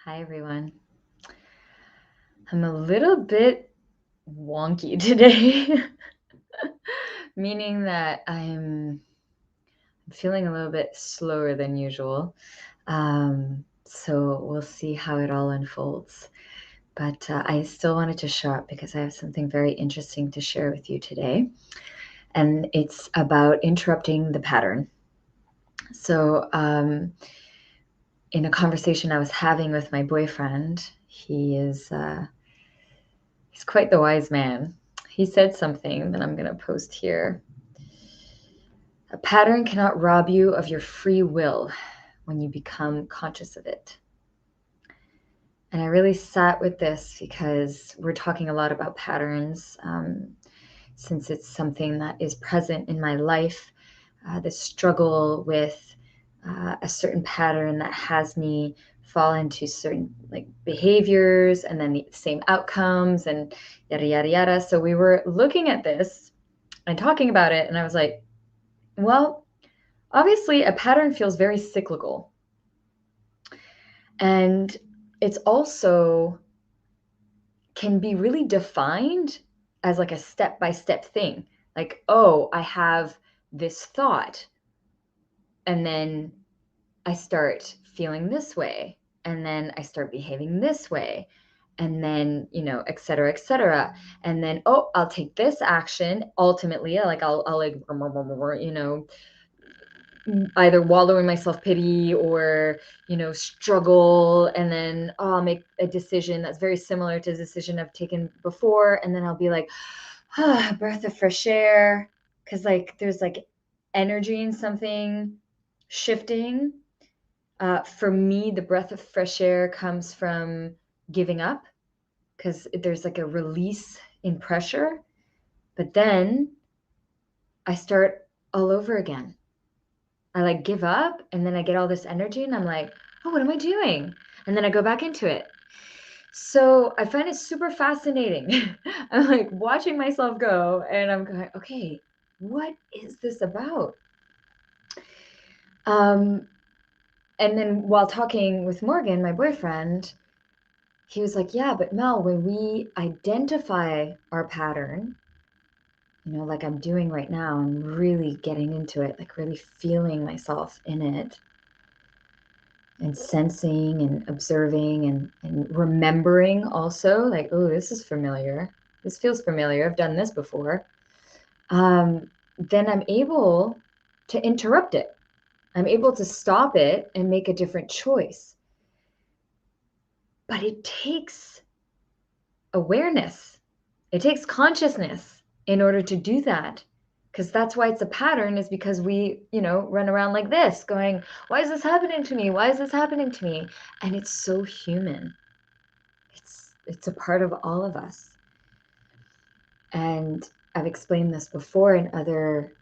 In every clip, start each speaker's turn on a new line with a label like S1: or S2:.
S1: Hi, everyone. I'm a little bit wonky today, meaning that I'm feeling a little bit slower than usual. So we'll see how it all unfolds. But I still wanted to show up because I have something very interesting to share with you today. And it's about interrupting the pattern. So, in a conversation I was having with my boyfriend, he's quite the wise man. He said something that I'm going to post here. A pattern cannot rob you of your free will when you become conscious of it. And I really sat with this because we're talking a lot about patterns, since it's something that is present in my life. The struggle with a certain pattern that has me fall into certain behaviors and then the same outcomes and yada, yada, yada. So we were looking at this and talking about it, and I was like, well, obviously a pattern feels very cyclical. And it's also can be really defined as like a step-by-step thing. Like, oh, I have this thought, and then I start feeling this way, and then I start behaving this way, and then, et cetera, et cetera. And then, oh, I'll take this action. Ultimately, I'll either wallow in my self-pity or, struggle. And then, oh, I'll make a decision that's very similar to the decision I've taken before. And then I'll be like, breath of fresh air. Cause there's energy in something shifting. For me, the breath of fresh air comes from giving up, because there's a release in pressure. But then I start all over again. I give up, and then I get all this energy and I'm like, oh, what am I doing? And then I go back into it. So I find it super fascinating. I'm watching myself go, and I'm going, okay, what is this about? And then while talking with Morgan, my boyfriend, he was like, yeah, but Mel, when we identify our pattern, like I'm doing right now, I'm really getting into it, really feeling myself in it and sensing and observing and remembering also, oh, this is familiar. This feels familiar. I've done this before. Then I'm able to interrupt it. I'm able to stop it and make a different choice. But it takes awareness. It takes consciousness in order to do that. Because that's why it's a pattern, is because we, run around like this going, why is this happening to me? Why is this happening to me? And it's so human. It's a part of all of us. And I've explained this before in other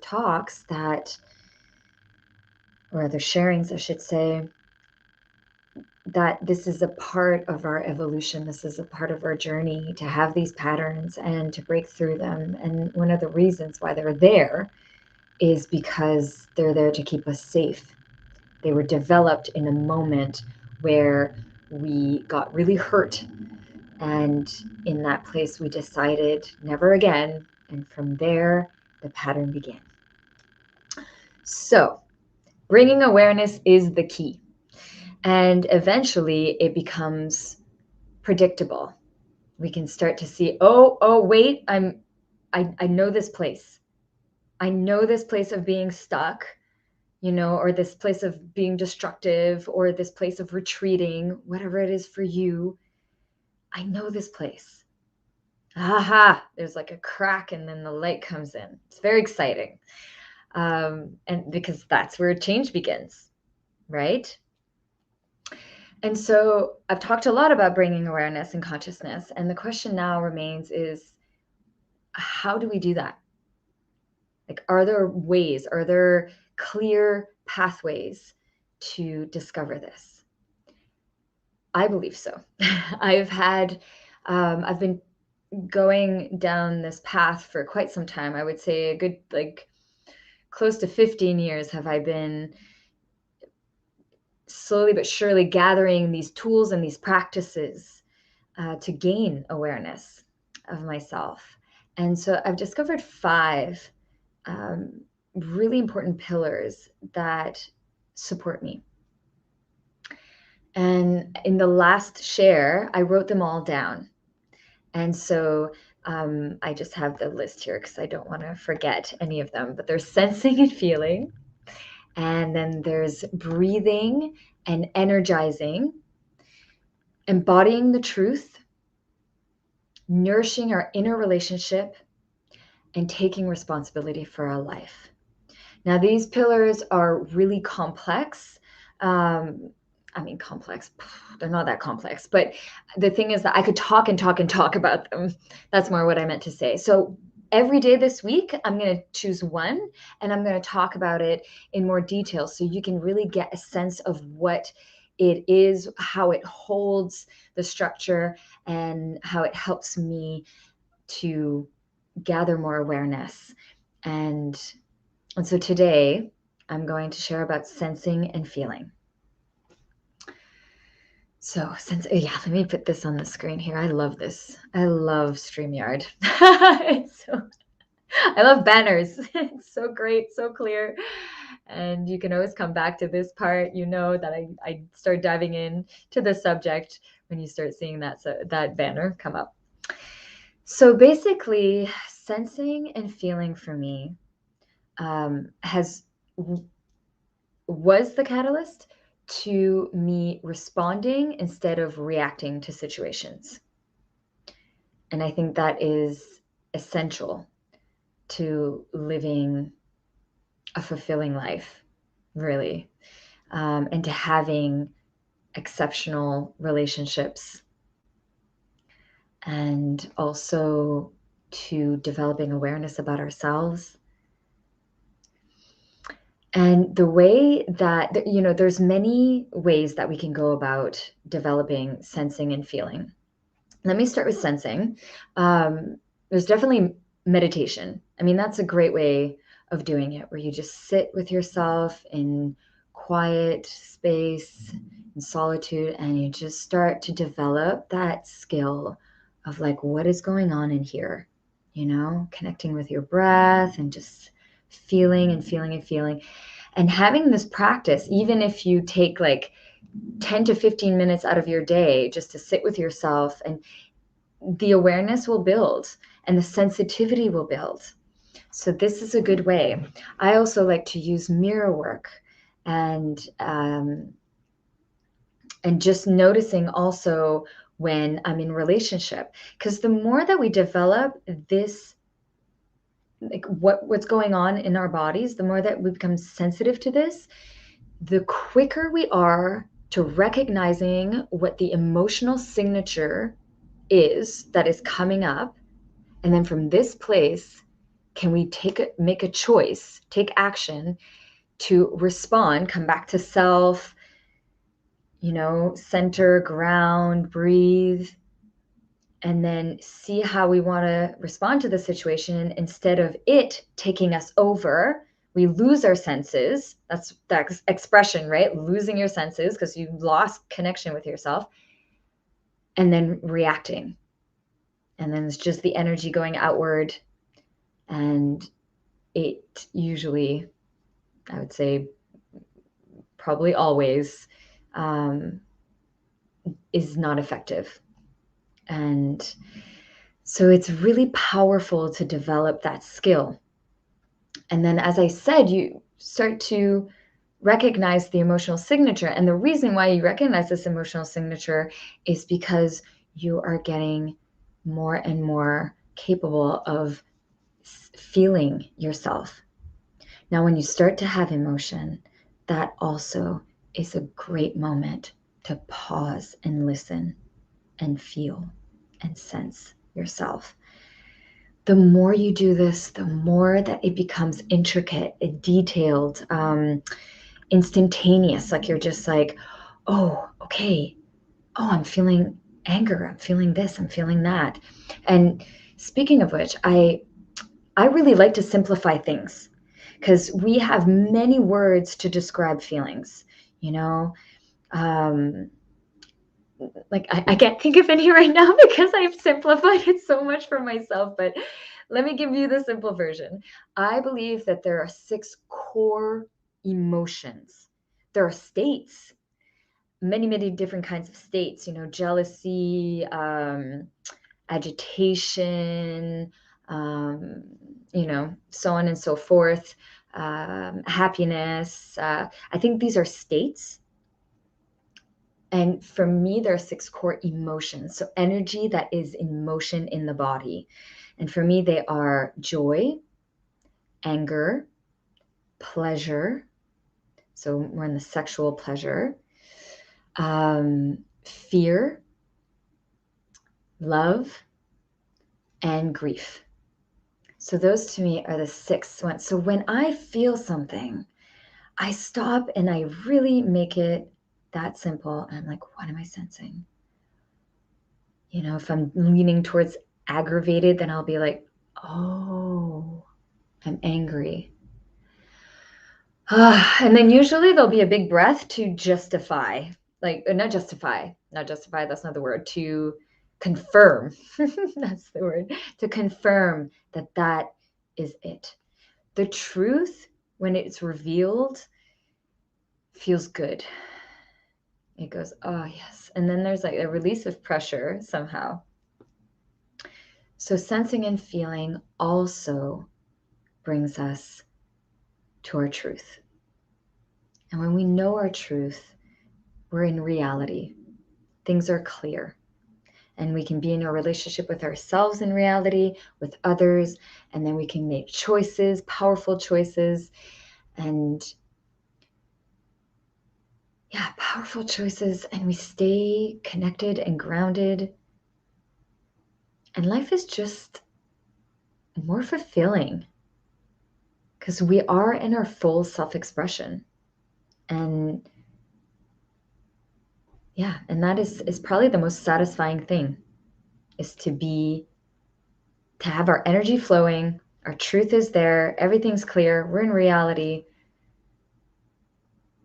S1: talks or other sharings, I should say, that this is a part of our evolution. This is a part of our journey to have these patterns and to break through them. And one of the reasons why they're there is because they're there to keep us safe. They were developed in a moment where we got really hurt. And in that place, we decided never again. And from there, the pattern began. So bringing awareness is the key. And eventually it becomes predictable. We can start to see, oh, wait, I know this place. I know this place of being stuck, or this place of being destructive, or this place of retreating, whatever it is for you. I know this place. Aha, there's a crack, and then the light comes in. It's very exciting. And because that's where change begins, right? And so I've talked a lot about bringing awareness and consciousness. And the question now remains is, how do we do that? Are there ways, are there clear pathways to discover this? I believe so. I've been going down this path for quite some time. I would say a good, close to 15 years have I been slowly but surely gathering these tools and these practices to gain awareness of myself. And so I've discovered 5 really important pillars that support me. And in the last share, I wrote them all down. And so I just have the list here because I don't want to forget any of them. But there's sensing and feeling. And then there's breathing and energizing, embodying the truth, nourishing our inner relationship, and taking responsibility for our life. Now, these pillars are really complex. Complex, they're not that complex, but the thing is that I could talk and talk and talk about them. That's more what I meant to say. So every day this week, I'm going to choose one and I'm going to talk about it in more detail so you can really get a sense of what it is, how it holds the structure, and how it helps me to gather more awareness. And so today, I'm going to share about sensing and feeling. So let me put this on the screen here. I love this. I love StreamYard. I love banners. It's so great, so clear. And you can always come back to this part. You know that I start diving in to the subject when you start seeing that banner come up. So basically, sensing and feeling for me was the catalyst to me responding instead of reacting to situations. And I think that is essential to living a fulfilling life, really, and to having exceptional relationships, and also to developing awareness about ourselves. And the way that, there's many ways that we can go about developing sensing and feeling. Let me start with sensing. There's definitely meditation. I mean, that's a great way of doing it, where you just sit with yourself in quiet space, in solitude, and you just start to develop that skill of like, what is going on in here? Connecting with your breath and just feeling and feeling and feeling. And having this practice, even if you take like 10 to 15 minutes out of your day just to sit with yourself, and the awareness will build and the sensitivity will build. So this is a good way. I also like to use mirror work and just noticing also when I'm in relationship, because the more that we develop this, like what's going on in our bodies, the more that we become sensitive to this, the quicker we are to recognizing what the emotional signature is that is coming up. And then from this place, can we make a choice, take action to respond, come back to self, center, ground, breathe, and then see how we want to respond to the situation instead of it taking us over. We lose our senses. That's that expression, right? Losing your senses because you lost connection with yourself, and then reacting. And then it's just the energy going outward. And it usually, I would say probably always, is not effective. And so it's really powerful to develop that skill. And then, as I said, you start to recognize the emotional signature. And the reason why you recognize this emotional signature is because you are getting more and more capable of feeling yourself. Now, when you start to have emotion, that also is a great moment to pause and listen and feel and sense yourself. The more you do this, the more that it becomes intricate, detailed, instantaneous. Like you're just like, oh, okay. Oh, I'm feeling anger. I'm feeling this. I'm feeling that. And speaking of which, I really like to simplify things because we have many words to describe feelings, Like I can't think of any right now because I've simplified it so much for myself, but let me give you the simple version. I believe that there are 6 core emotions. There are states, many different kinds of states, jealousy, agitation, so on and so forth, happiness. I think these are states. And for me, there are 6 core emotions. So energy that is in motion in the body. And for me, they are joy, anger, pleasure. So we're in the sexual pleasure, fear, love, and grief. So those to me are the 6 ones. So when I feel something, I stop and I really make it that simple. I'm like, what am I sensing? If I'm leaning towards aggravated, then I'll be like, oh, I'm angry. And then usually there'll be a big breath to justify, not justify, that's not the word, to confirm. That's the word, to confirm that is it. The truth, when it's revealed, feels good. It goes, oh, yes. And then there's like a release of pressure somehow. So sensing and feeling also brings us to our truth. And when we know our truth, we're in reality. Things are clear. And we can be in a relationship with ourselves in reality, with others, and then we can make choices, powerful choices, and powerful choices, and we stay connected and grounded. And life is just more fulfilling because we are in our full self-expression. And that is probably the most satisfying thing, is to have our energy flowing, our truth is there, everything's clear, we're in reality.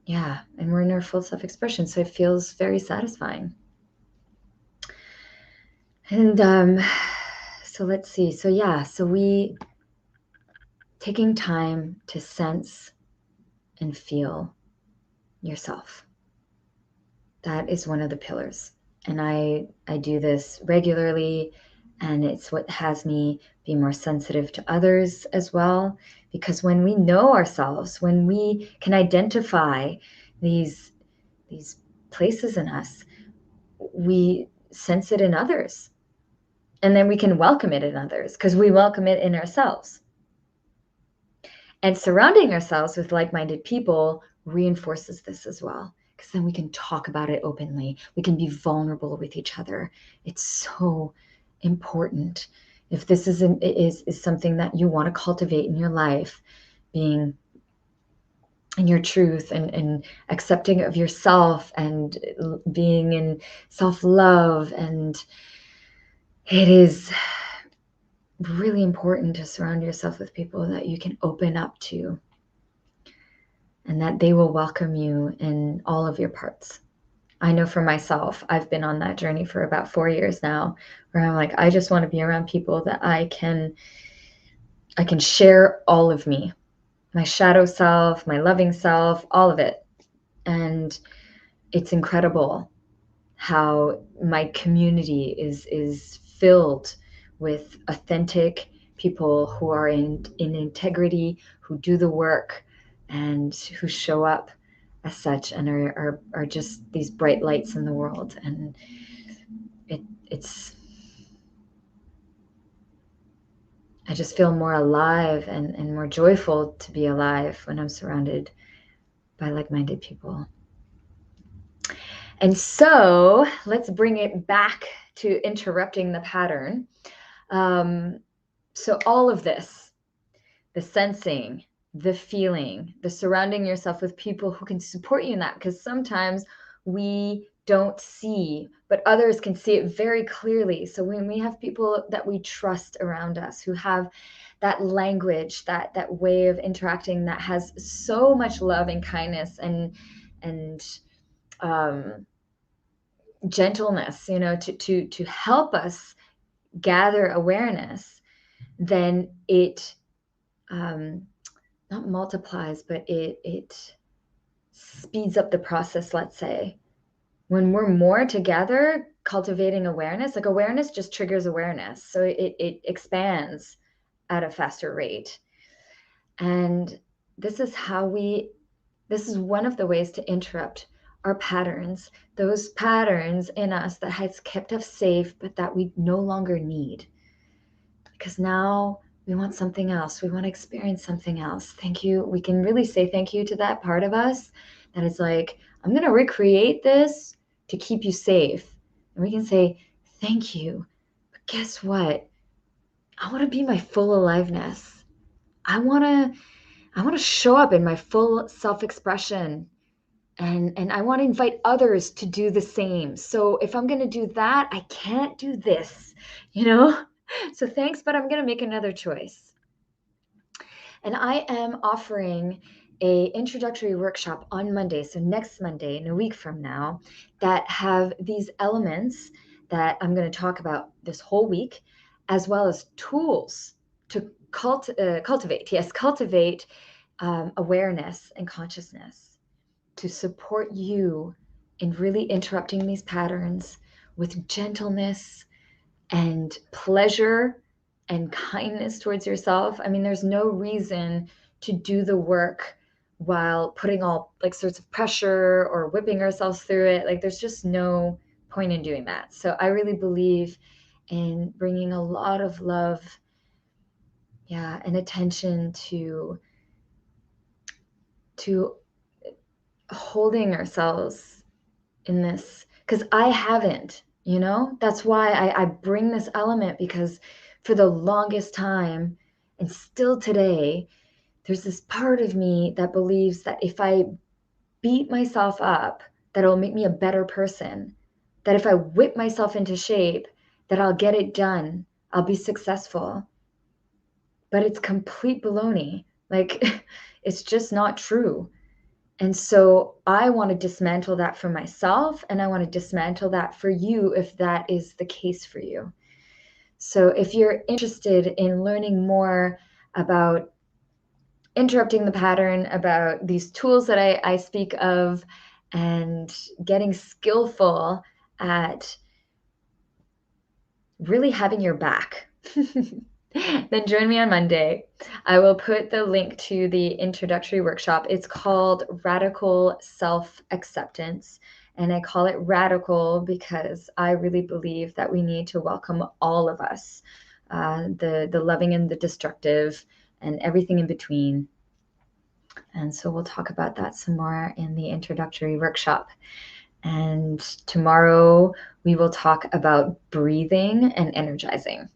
S1: Yeah, and we're in our full self-expression, so it feels very satisfying. And so let's see. So we taking time to sense and feel yourself. That is one of the pillars. And I do this regularly, and it's what has me be more sensitive to others as well. Because when we know ourselves, when we can identify these places in us, we sense it in others. And then we can welcome it in others because we welcome it in ourselves. And surrounding ourselves with like-minded people reinforces this as well, because then we can talk about it openly. We can be vulnerable with each other. It's so important. If this is something that you want to cultivate in your life, being in your truth and accepting of yourself and being in self-love, and it is really important to surround yourself with people that you can open up to, and that they will welcome you in all of your parts. I know for myself, I've been on that journey for about 4 years now, where I'm like, I just want to be around people that I can share all of me, my shadow self, my loving self, all of it. And it's incredible how my community is filled with authentic people who are in integrity, who do the work, and who show up as such, and are just these bright lights in the world. And I just feel more alive and more joyful to be alive when I'm surrounded by like-minded people. And so let's bring it back to interrupting the pattern. So all of this, the sensing, the feeling, the surrounding yourself with people who can support you in that, because sometimes we don't see, but others can see it very clearly. So when we have people that we trust around us, who have that language, that way of interacting that has so much love and kindness and gentleness, to help us gather awareness, then it not multiplies, but it speeds up the process, let's say. When we're more together cultivating awareness, like awareness just triggers awareness. So it expands at a faster rate. And this is one of the ways to interrupt our patterns, those patterns in us that has kept us safe, but that we no longer need. Because now we want something else. We want to experience something else. Thank you. We can really say thank you to that part of us that is like, I'm going to recreate this to keep you safe. And we can say, thank you. But guess what? I want to be my full aliveness. I want to show up in my full self-expression. And I want to invite others to do the same. So if I'm going to do that, I can't do this, So thanks, but I'm going to make another choice. And I am offering a introductory workshop on Monday, so next Monday, in a week from now, that have these elements that I'm going to talk about this whole week, as well as tools to cultivate awareness and consciousness, to support you in really interrupting these patterns with gentleness and pleasure and kindness towards yourself. I mean, there's no reason to do the work while putting all like sorts of pressure or whipping ourselves through it. Like there's just no point in doing that. So I really believe in bringing a lot of love, and attention to holding ourselves in this, because I haven't, that's why I bring this element, because for the longest time and still today, there's this part of me that believes that if I beat myself up, that it'll make me a better person, that if I whip myself into shape, that I'll get it done, I'll be successful. But it's complete baloney. Like it's just not true. And so I want to dismantle that for myself, and I want to dismantle that for you if that is the case for you. So if you're interested in learning more about interrupting the pattern, about these tools that I speak of, and getting skillful at really having your back, then join me on Monday. I will put the link to the introductory workshop. It's called Radical Self-Acceptance. And I call it radical because I really believe that we need to welcome all of us, the loving and the destructive and everything in between. And so we'll talk about that some more in the introductory workshop. And tomorrow we will talk about breathing and energizing.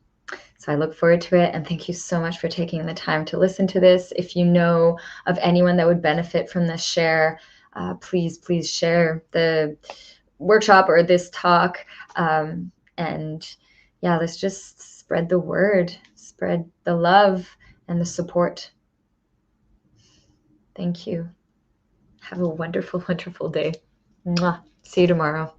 S1: So I look forward to it, and thank you so much for taking the time to listen to this. If you know of anyone that would benefit from this share, please share the workshop or this talk. And let's just spread the word, spread the love and the support. Thank you. Have a wonderful, wonderful day. Mwah. See you tomorrow.